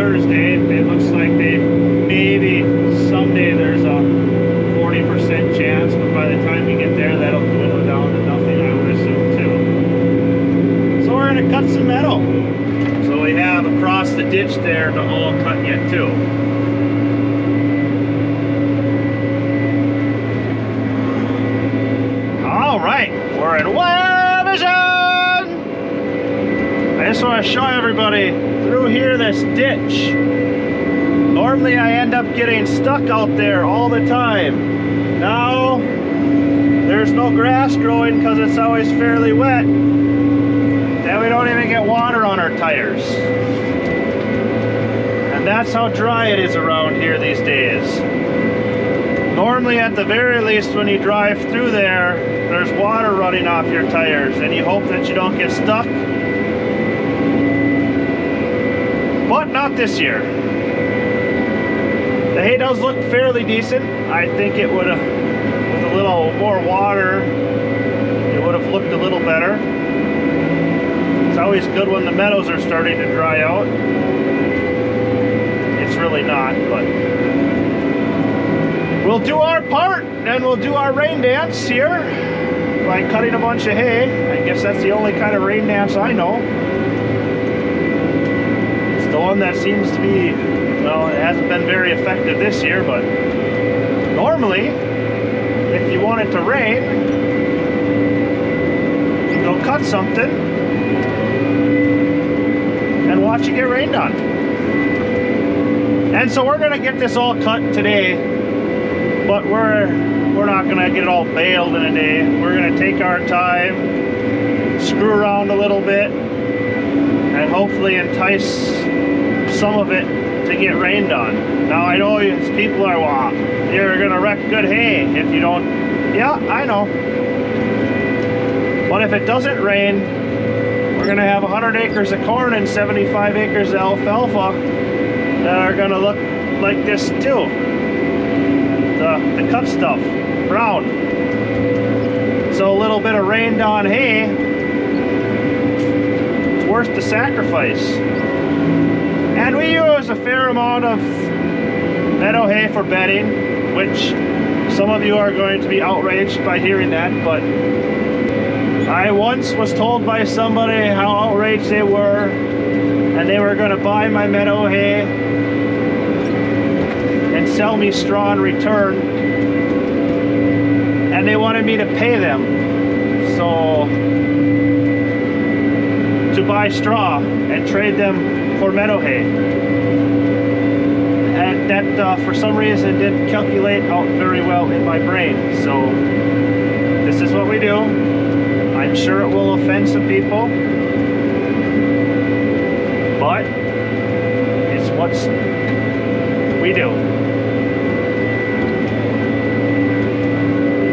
Thursday. It looks like they maybe someday there's a 40% chance, but by the time we get there, that'll dwindle down to nothing, I would assume too. So we're gonna cut some meadow. So we have across the ditch there to all cut yet too. All right, we're in Wire Vision. I just want to show everybody through here this ditch. Normally I end up getting stuck out there all the time. Now there's no grass growing because it's always fairly wet. Then we don't even get water on our tires. And that's how dry it is around here these days. Normally at the very least when you drive through there, there's water running off your tires and you hope that you don't get stuck. But not this year. The hay does look fairly decent. I think it would have, with a little more water, it would have looked a little better. It's always good when the meadows are starting to dry out. It's really not, but we'll do our part, and we'll do our rain dance here by cutting a bunch of hay. I guess that's the only kind of rain dance I know. It's the one that seems to be, well, it hasn't been very effective this year, but normally, if you want it to rain, you go cut something and watch it get rained on. And so we're gonna get this all cut today, but we're not gonna get it all baled in a day. We're gonna take our time, screw around a little bit, and hopefully entice some of it to get rained on. Now I know people are, well, you're gonna wreck good hay if you don't. Yeah, I know. But if it doesn't rain, we're gonna have 100 acres of corn and 75 acres of alfalfa that are gonna look like this too. The cut stuff, brown. So a little bit of rained on hay, it's worth the sacrifice. And we use a fair amount of meadow hay for bedding, which some of you are going to be outraged by hearing that, but I once was told by somebody how outraged they were, and they were going to buy my meadow hay and sell me straw in return, and they wanted me to pay them to buy straw and trade them for meadow hay. And that for some reason didn't calculate out very well in my brain. So this is what we do. I'm sure it will offend some people, but it's what we do.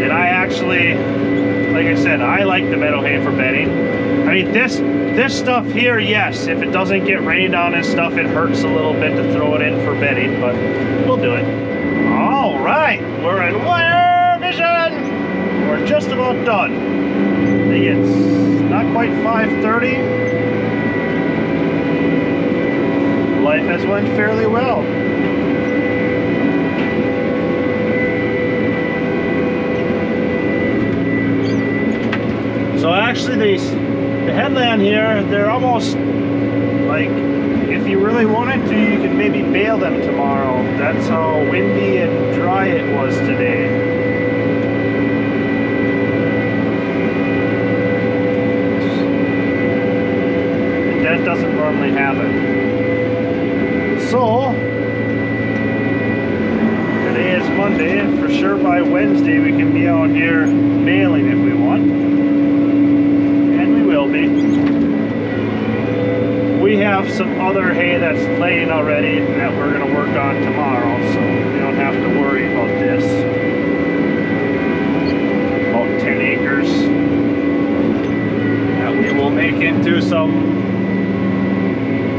And I actually, like I said, I like the meadow hay for bedding. I mean, this stuff here, yes, if it doesn't get rained on and stuff, it hurts a little bit to throw it in for bedding, but we'll do it. All right, we're in Wire Vision. We're just about done. I think it's not quite 5:30. Life has went fairly well. So actually the headland here, they're almost like, if you really wanted to, you could maybe bale them tomorrow. That's how windy and dry it was today. And that doesn't normally happen. So, today is Monday, and for sure by Wednesday we can be out here baling if we want. We have some other hay that's laying already that we're going to work on tomorrow, so you don't have to worry about this. About 10 acres that we will make into some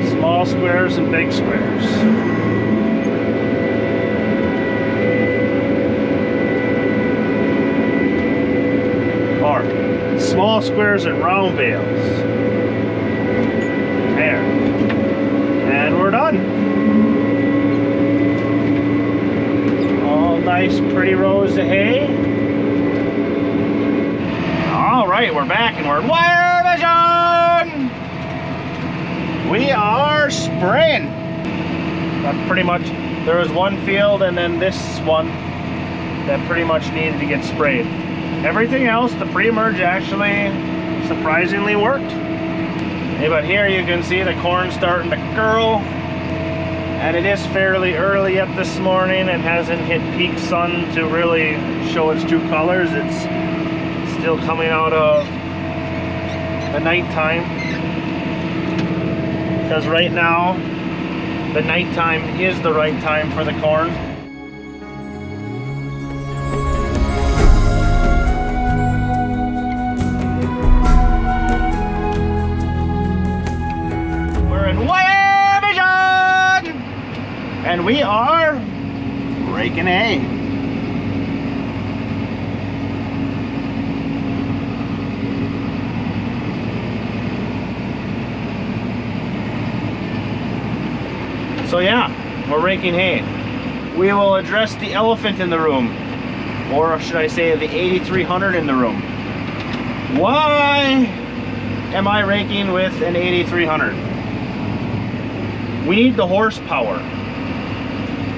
small squares and big squares. Or small squares and round bales. There. And we're done. nice pretty rows of hay. All right, we're back and we're in wire vision. We are spraying. That's pretty much, there was one field and then this one that pretty much needed to get sprayed. Everything else, the pre-emerge actually surprisingly worked. Hey, but here you can see the corn starting to curl. And it is fairly early yet this morning and hasn't hit peak sun to really show its true colors. It's still coming out of the nighttime. Because right now, the nighttime is the right time for the corn. We're in wire vision! And we are raking hay. So yeah, we're raking hay. We will address the elephant in the room, or should I say the 8300 in the room. Why am I raking with an 8300? We need the horsepower.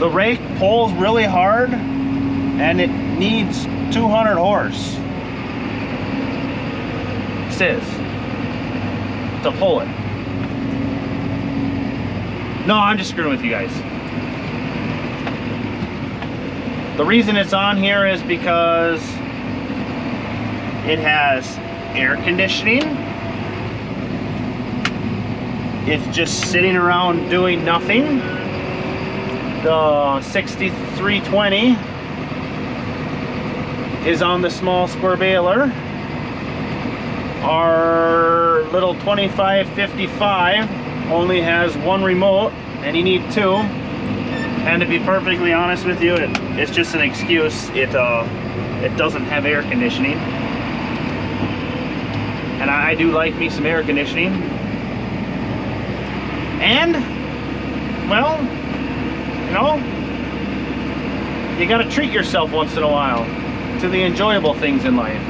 The rake pulls really hard and it needs 200 horse. Says to pull it. No, I'm just screwing with you guys. The reason it's on here is because it has air conditioning. It's just sitting around doing nothing. The 6320 is on the small square baler. Our little 2555 only has one remote and you need two. And to be perfectly honest with you, it's just an excuse. It doesn't have air conditioning. And I do like me some air conditioning. And, well, you know, you gotta treat yourself once in a while to the enjoyable things in life.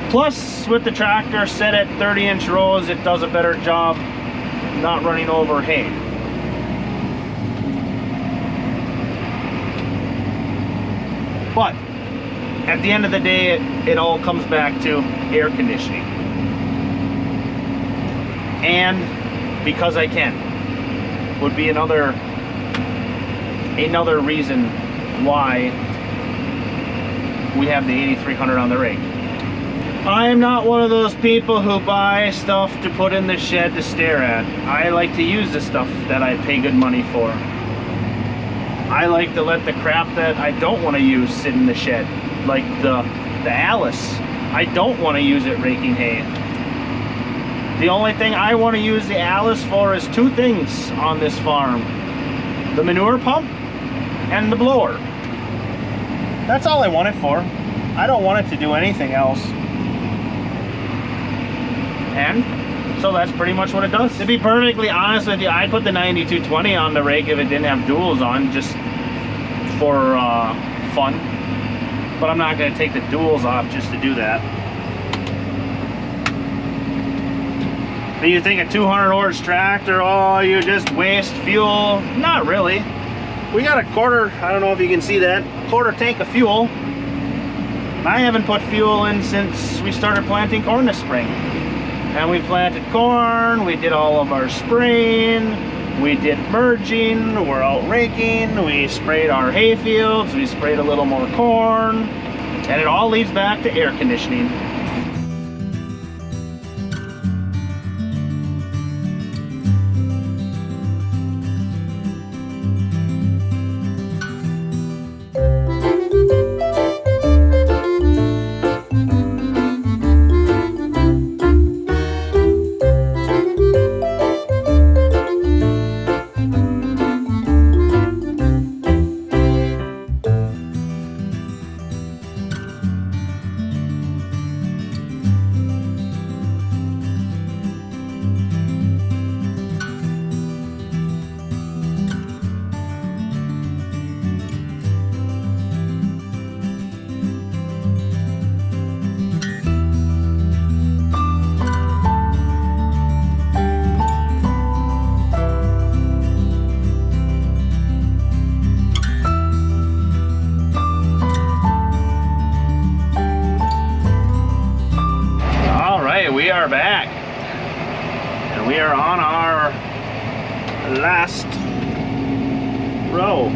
Plus, with the tractor set at 30-inch rows, it does a better job not running over hay. But at the end of the day, it all comes back to air conditioning. And because I can, would be another reason why we have the 8300 on the rake. I'm not one of those people who buy stuff to put in the shed to stare at. I like to use the stuff that I pay good money for. I like to let the crap that I don't want to use sit in the shed, like the Alice. I don't want to use it raking hay. The only thing I want to use the Alice for is two things on this farm: the manure pump and the blower. That's all I want it for. I don't want it to do anything else. And so that's pretty much what it does. To be perfectly honest with you, I'd put the 9220 on the rake if it didn't have duals on, just for fun. But I'm not going to take the duals off just to do that. But you think a 200 horse tractor, oh, you just waste fuel? Not really. We got a quarter, I don't know if you can see that, quarter tank of fuel. I haven't put fuel in since we started planting corn this spring. And we planted corn, we did all of our spraying, we did merging, we're out raking, we sprayed our hay fields, we sprayed a little more corn, and it all leads back to air conditioning. last row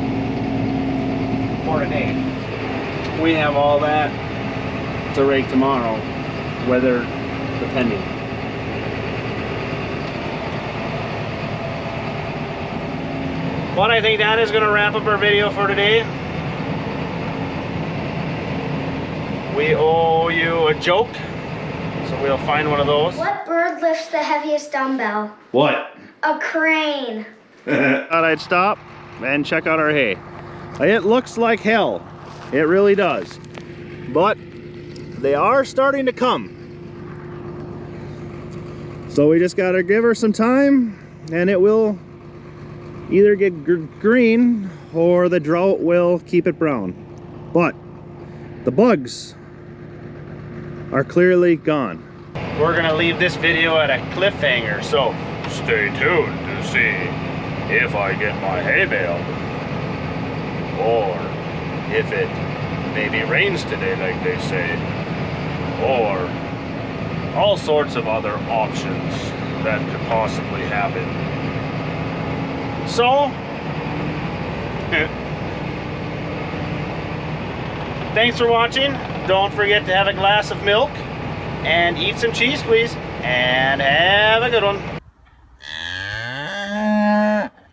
for today. We have all that to rake tomorrow, weather depending. But I think that is going to wrap up our video for today. We owe you a joke, so we'll find one of those. What bird lifts the heaviest dumbbell? What? A crane. Thought I'd stop and check out our hay. It looks like hell. It really does. But they are starting to come. So we just gotta give her some time and it will either get green or the drought will keep it brown. But the bugs are clearly gone. We're gonna leave this video at a cliffhanger, so stay tuned to see if I get my hay bale, or if it maybe rains today like they say, or all sorts of other options that could possibly happen. So, thanks for watching. Don't forget to have a glass of milk and eat some cheese, please, and have a good one.